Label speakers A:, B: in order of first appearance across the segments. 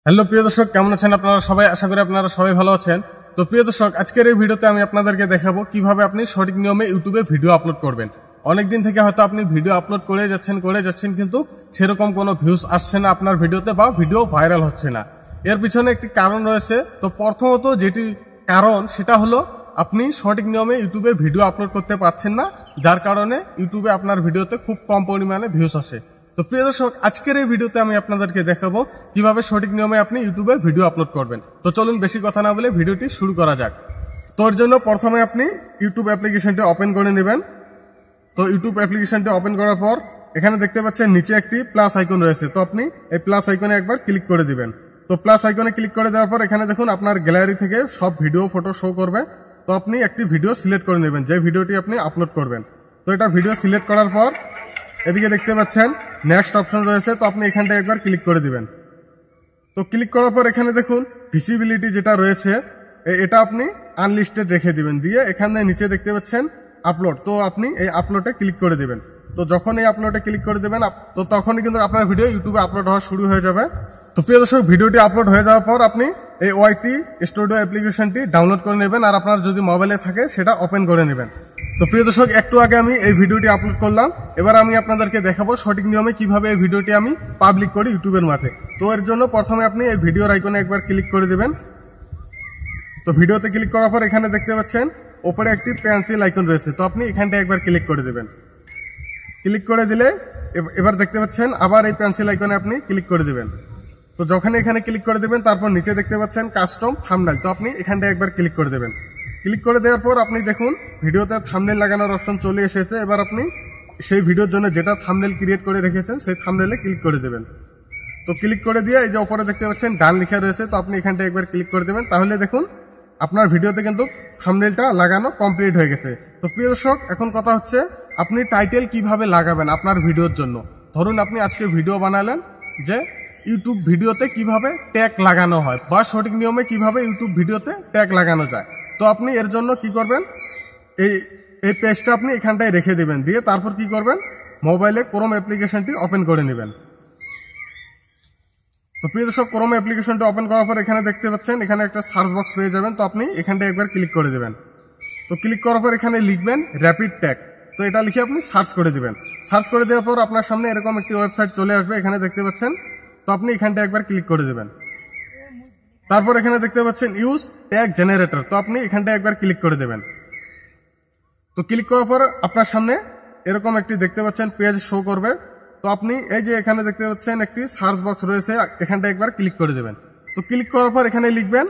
A: Hello প্রিয় দর্শক, কেমন আছেন আপনারা সবাই? আশা করি আপনারা সবাই ভালো আছেন। তো প্রিয় দর্শক, আজকের এই ভিডিওতে আমি আপনাদেরকে দেখাবো কিভাবে আপনি সঠিক নিয়মে ইউটিউবে ভিডিও আপলোড করবেন। অনেকদিন থেকে হয়তো আপনি ভিডিও আপলোড করে যাচ্ছেন কিন্তু সেরকম কোনো ভিউজ আসছে না আপনার ভিডিওতে বা ভিডিও ভাইরাল হচ্ছে না। এর পিছনে একটি কারণ রয়েছে। তো প্রথমত যেটি কারণ সেটা হলো আপনি সঠিক নিয়মে ইউটিউবে ভিডিও আপলোড করতে পারছেন না, যার কারণে ইউটিউবে আপনার ভিডিওতে খুব কম পরিমাণে ভিউজ আসে। তো প্রিয় দর্শক, আজকের এই ভিডিওতে আমি আপনাদেরকে দেখাবো কিভাবে সঠিক নিয়মে আপনি ইউটিউবে ভিডিও আপলোড করবেন। তো চলুন বেশি কথা না বলে ভিডিওটি শুরু করা যাক। তো এর জন্য প্রথমে আপনি ইউটিউব অ্যাপ্লিকেশনটি ওপেন করে নেবেন। তো ইউটিউব অ্যাপ্লিকেশনটি ওপেন করার পর এখানে দেখতে পাচ্ছেন নিচে একটি প্লাস আইকন রয়েছে। তো আপনি এই প্লাস আইকনে একবার ক্লিক করে দিবেন। তো প্লাস আইকনে ক্লিক করে দেওয়ার পর এখানে দেখুন আপনার গ্যালারি থেকে সব ভিডিও ফটো শো করবে। তো আপনি একটি ভিডিও সিলেক্ট করে নেবেন, যে ভিডিওটি আপনি আপলোড করবেন। তো এটা ভিডিও সিলেক্ট করার পর এদিকে দেখতে পাচ্ছেন নেক্সট অপশন রয়েছে। তো আপনি এখানটায় একবার ক্লিক করে দিবেন। তো ক্লিক করার পর এখানে দেখুন ভিজিবিলিটি যেটা রয়েছে এটা আপনি আনলিস্টেড রেখে দিবেন, দিয়ে এখানে নিচে দেখতে পাচ্ছেন আপলোড। তো আপনি এই আপলোডে ক্লিক করে দিবেন। তো যখন এই আপলোডে ক্লিক করে দেবেন তো তখনই কিন্তু আপনার ভিডিও ইউটিউবে আপলোড হওয়া শুরু হয়ে যাবে। তো প্রিয় দর্শক, ভিডিওটি আপলোড হয়ে যাওয়ার পর আপনি এই ওয়াইটি স্টুডিও অ্যাপ্লিকেশনটি ডাউনলোড করে নেবেন, আর আপনার যদি মোবাইলে থাকে সেটা ওপেন করে নেবেন। তো প্রিয় দর্শক, একটু আগে আমি এই ভিডিওটি আপলোড করলাম। এবার আমি আপনাদেরকে দেখাবো সঠিক নিয়মে কিভাবে এই ভিডিওটি আমি পাবলিক করি ইউটিউবের মাঝে। তো এর জন্য প্রথমে আপনি এই ভিডিওর আইকনে একবার ক্লিক করে দেবেন। তো ভিডিওতে ক্লিক করার পর এখানে দেখতে পাচ্ছেন উপরে একটি পেন্সিল আইকন রয়েছে। তো আপনি এখানটা একবার ক্লিক করে দেবেন। ক্লিক করে দিলে এবার দেখতে পাচ্ছেন আবার এই পেন্সিল আইকনে আপনি ক্লিক করে দিবেন। তো যখন এখানে ক্লিক করে দেবেন তারপর নিচে দেখতে পাচ্ছেন কাস্টম থাম্বনেল। তো আপনি এখানটা একবার ক্লিক করে দেবেন। ক্লিক করে দেওয়ার পর আপনি দেখুন ভিডিওতে থাম্বনেল লাগানোর অপশন চলে এসেছে। এবার আপনি সেই ভিডিওর জন্য যেটা থাম্বনেল ক্রিয়েট করে রেখেছেন সেই থাম্বনেলে ক্লিক করে দেবেন। তো ক্লিক করে দিয়ে এই যে উপরে দেখতে পাচ্ছেন ডান লেখা রয়েছে। তো আপনি এখানটা একবার ক্লিক করে দেবেন। তাহলে দেখুন আপনার ভিডিওতে কিন্তু থাম্বনেলটা লাগানো কমপ্লিট হয়ে গেছে। তো প্রিয় দর্শক, এখন কথা হচ্ছে আপনি টাইটেল কিভাবে লাগাবেন আপনার ভিডিওর জন্য। ধরুন আপনি আজকে ভিডিও বানালেন যে ইউটিউব ভিডিওতে কিভাবে ট্যাগ লাগানো হয় বা সঠিক নিয়মে কিভাবে ইউটিউব ভিডিওতে ট্যাগ লাগানো যায়। তো আপনি এর জন্য কি করবেন, এই পেজটা আপনি এখানটায় রেখে দিবেন, দিয়ে তারপর কি করবেন মোবাইলে ক্রোম অ্যাপ্লিকেশনটি ওপেন করে নেবেন। তো প্রিয় দর্শক, ক্রোম অ্যাপ্লিকেশনটি ওপেন করার পর এখানে দেখতে পাচ্ছেন এখানে একটা সার্চ বক্স পেয়ে যাবেন। তো আপনি এখানটায় একবার ক্লিক করে দেবেন। তো ক্লিক করার পর এখানে লিখবেন র্যাপিড ট্যাগ। তো এটা লিখে আপনি সার্চ করে দিবেন। সার্চ করে দেওয়ার পর আপনার সামনে এরকম একটি ওয়েবসাইট চলে আসবে, এখানে দেখতে পাচ্ছেন। তো আপনি এখানটা একবার ক্লিক করে দেবেন। তারপর এখানে দেখতে পাচ্ছেন ইউজ ট্যাগ জেনারেটর। তো আপনি এখানটা একবার ক্লিক করে দেবেন। তো ক্লিক করার পর আপনার সামনে এরকম একটি দেখতে পাচ্ছেন পেজ শো করবে। তো আপনি এই যে এখানে দেখতে পাচ্ছেন একটি সার্চ বক্স রয়েছে, এখানটা একবার ক্লিক করে দেবেন। তো ক্লিক করার পর এখানে লিখবেন,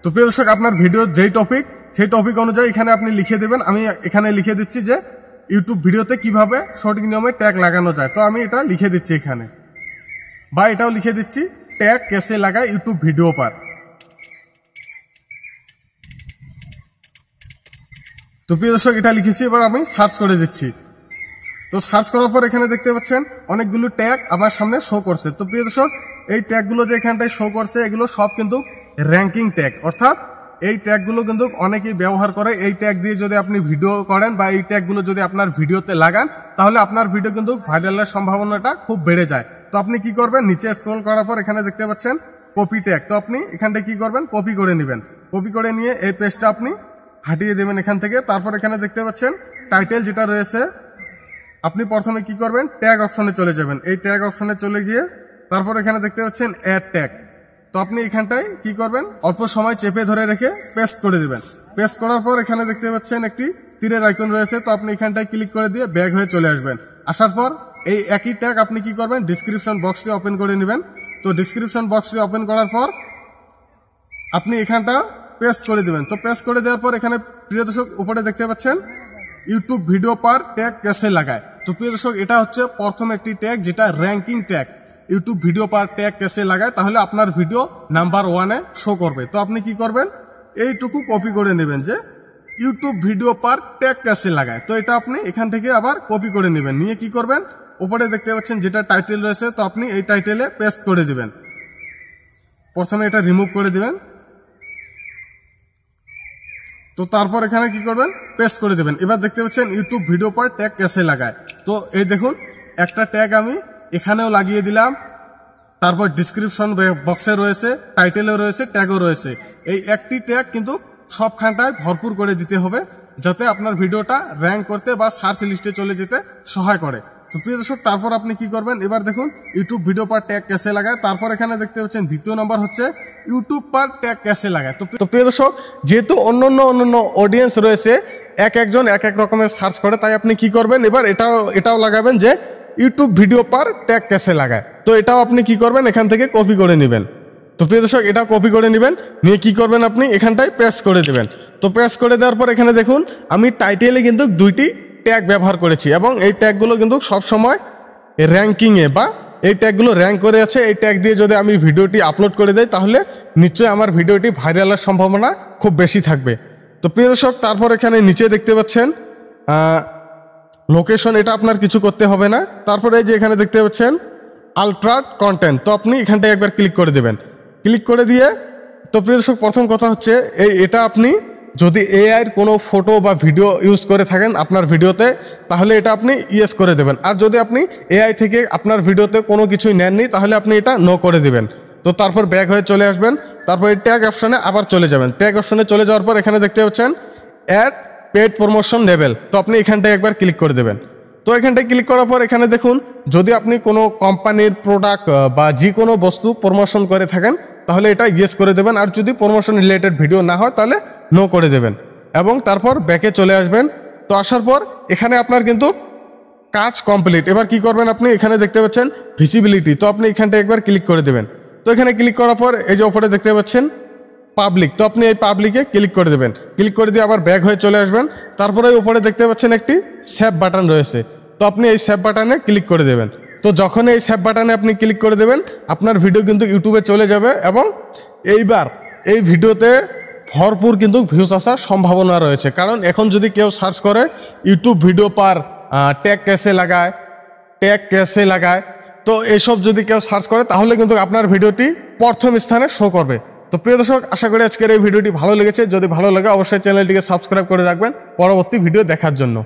A: তো প্রিয় দর্শক আপনার ভিডিওর যেই টপিক সেই টপিক অনুযায়ী এখানে আপনি লিখে দেবেন। আমি এখানে লিখে দিচ্ছি যে ইউটিউব ভিডিওতে কিভাবে সঠিক নিয়মে ট্যাগ লাগানো যায়। তো আমি এটা লিখে দিচ্ছি এখানে, বা এটাও লিখে দিচ্ছি ট্যাগ कैसे লাগায় ইউটিউব ভিডিও পার। তো প্রিয় দর্শক এটা লিখেছি, এবার আমি সার্চ করে দিচ্ছি। তো সার্চ করার পর এখানে দেখতে পাচ্ছেন অনেকগুলো ট্যাগ আমার সামনে শো করছে। তো প্রিয় দর্শক, এই ট্যাগগুলো যে এখানটায় শো করছে এগুলো সব কিন্তু র্যাঙ্কিং ট্যাগ, অর্থাৎ এই ট্যাগগুলো কিন্তু অনেকেই ব্যবহার করে। এই ট্যাগ দিয়ে যদি আপনি ভিডিও করেন বা এই ট্যাগগুলো যদি আপনার ভিডিওতে লাগান তাহলে আপনার ভিডিও কিন্তু ভাইরালের সম্ভাবনাটা খুব বেড়ে যায়। তো আপনি কি করবেন, নিচে স্ক্রল করার পর এখানে দেখতে পাচ্ছেন কপি ট্যাগ। তো আপনি এখানটায় কি করবেন, কপি করে নেবেন। কপি করে নিয়ে এই পেজটা আপনি হাঁটিয়ে দেবেন এখান থেকে। তারপর এখানে দেখতে পাচ্ছেন টাইটেল যেটা রয়েছে, আপনি প্রথমে কি করবেন ট্যাগ অপশনে চলে যাবেন। এই ট্যাগ অপশনে চলে গিয়ে তারপর এখানে দেখতে পাচ্ছেন অ্যাড ট্যাগ। তো আপনি এখানটায় কি করবেন, অল্প সময় চেপে ধরে রেখে পেস্ট করে দিবেন। পেস্ট করার পর এখানে দেখতে পাচ্ছেন একটি তীরের আইকন রয়েছে। তো আপনি এখানটায় ক্লিক করে দিয়ে ব্যাক হয়ে চলে আসবেন। আসার পর এই একই ট্যাগ আপনি কি করবেন, ডিসক্রিপশন বক্সটি ওপেন করে নেবেন। তো ডিসক্রিপশন বক্সটি ওপেন করার পর আপনি এখানটা পেস্ট করে দিবেন। তো পেস্ট করে দেওয়ার পর এখানে প্রিয় দর্শক উপরে দেখতে পাচ্ছেন ইউটিউব ভিডিও পার ট্যাগ कैसे লাগায়। তো প্রিয় দর্শক এটা হচ্ছে প্রথম একটি ট্যাগ যেটা র্যাঙ্কিং ট্যাগ, ইউটিউব ভিডিও পার ট্যাগ कैसे লাগায়, তাহলে আপনার ভিডিও নাম্বার 1-এ শো করবে। তো আপনি কি করবেন, এইটুকু কপি করে নেবেন যে ইউটিউব ভিডিও পার ট্যাগ कैसे লাগায়। তো এটা আপনি এখান থেকে আবার কপি করে নেবেন, নিয়ে কি করবেন উপরে দেখতে পাচ্ছেন যেটা টাইটেল রয়েছে, তো আপনি এই টাইটেলে পেস্ট করে দিবেন। প্রথমে এটা রিমুভ করে দিবেন। তো তারপর এখানে কি করবেন, পেস্ট করে দেবেন। এবার দেখতে পাচ্ছেন ইউটিউব ভিডিও পার ট্যাগ कैसे লাগায়। তো এই দেখুন একটা ট্যাগ আমি এখানেও লাগিয়ে দিলাম, তারপর ডিসক্রিপশন বক্সে রয়েছে, টাইটেলে রয়েছে, ট্যাগও রয়েছে। এই একটি ট্যাগ কিন্তু সবখানটায় ভরপুর করে দিতে হবে, যাতে আপনার ভিডিওটা র্যাঙ্ক করতে বা সার্চ লিস্টে চলে যেতে সহায় করে। তো প্রিয় দর্শক, তারপর আপনি কি করবেন, এবার দেখুন ইউটিউব ভিডিও পার ট্যাগ कैसे লাগায়। তারপর এখানে দেখতে পাচ্ছেন দ্বিতীয় নাম্বার হচ্ছে ইউটিউব পার ট্যাগ कैसे লাগায়। তো প্রিয় দর্শক, যেহেতু অন্যান্য অডিয়েন্স রয়েছে, একজন এক রকমের সার্চ করে, তাই আপনি কি করবেন, এবার এটাও লাগাবেন যে ইউটিউব ভিডিও পার ট্যাগ कैसे লাগায়। তো এটাও আপনি কি করবেন, এখান থেকে কপি করে নেবেন। তো প্রিয় দর্শক, এটা কপি করে নেবেন, নিয়ে কি করবেন, আপনি এখানটায় পেস্ট করে দেবেন। তো পেস্ট করে দেওয়ার পর এখানে দেখুন আমি টাইটেলে কিন্তু 2টি ট্যাগ ব্যবহার করেছি, এবং এই ট্যাগগুলো কিন্তু সবসময় র্যাঙ্কিংয়ে বা এই ট্যাগগুলো র্যাঙ্ক করে আছে। এই ট্যাগ দিয়ে যদি আমি ভিডিওটি আপলোড করে দেই, তাহলে নিশ্চয়ই আমার ভিডিওটি ভাইরালের সম্ভাবনা খুব বেশি থাকবে। তো প্রিয় দর্শক, তারপর এখানে নিচে দেখতে পাচ্ছেন লোকেশন, এটা আপনার কিছু করতে হবে না। তারপরে এই যে এখানে দেখতে পাচ্ছেন আলট্রা কন্টেন্ট, তো আপনি এখানটায় একবার ক্লিক করে দেবেন। ক্লিক করে দিয়ে, তো প্রিয় দর্শক, প্রথম কথা হচ্ছে এটা আপনি যদি এআইয়ের কোনো ফটো বা ভিডিও ইউজ করে থাকেন আপনার ভিডিওতে, তাহলে এটা আপনি ইয়েস করে দেবেন। আর যদি আপনি এআই থেকে আপনার ভিডিওতে কোনো কিছুই নেননি, তাহলে আপনি এটা নো করে দেবেন। তো তারপর ব্যাক হয়ে চলে আসবেন, তারপর এই ট্যাগ অপশানে আবার চলে যাবেন। ট্যাগ অপশানে চলে যাওয়ার পর এখানে দেখতে পাচ্ছেন অ্যাড পেড প্রমোশন লেভেল, তো আপনি এখানটায় একবার ক্লিক করে দেবেন। তো এখানটায় ক্লিক করার পর এখানে দেখুন, যদি আপনি কোনো কোম্পানির প্রোডাক্ট বা যে কোনো বস্তু প্রমোশন করে থাকেন, তাহলে এটা ইয়েস করে দেবেন। আর যদি প্রমোশন রিলেটেড ভিডিও না হয়, তাহলে নো করে দেবেন, এবং তারপর ব্যাকে চলে আসবেন। তো আসার পর এখানে আপনার কিন্তু কাজ কমপ্লিট। এবার কি করবেন, আপনি এখানে দেখতে পাচ্ছেন ভিজিবিলিটি, তো আপনি এখানটায় একবার ক্লিক করে দেবেন। তো এখানে ক্লিক করার পর এই যে ওপরে দেখতে পাচ্ছেন পাবলিক, তো আপনি এই পাবলিকে ক্লিক করে দেবেন। ক্লিক করে দিয়ে আবার ব্যাক হয়ে চলে আসবেন। তারপরে উপরে দেখতে পাচ্ছেন একটি সেভ বাটন রয়েছে, তো আপনি এই সেভ বাটনে ক্লিক করে দেবেন। তো যখন এই সেভ বাটনে আপনি ক্লিক করে দেবেন, আপনার ভিডিও কিন্তু ইউটিউবে চলে যাবে, এবং এইবার এই ভিডিওতে ভরপুর কিন্তু ভিউজ আসার সম্ভাবনা রয়েছে। কারণ এখন যদি কেউ সার্চ করে ইউটিউব ভিডিও পার ট্যাগ कैसे লাগায়, তো এইসব যদি কেউ সার্চ করে, তাহলে কিন্তু আপনার ভিডিওটি প্রথম স্থানে শো করবে। তো প্রিয় দর্শক, আশা করি আজকের এই ভিডিওটি ভালো লেগেছে। যদি ভালো লাগে অবশ্যই চ্যানেলটিকে সাবস্ক্রাইব করে রাখবেন পরবর্তী ভিডিও দেখার জন্য।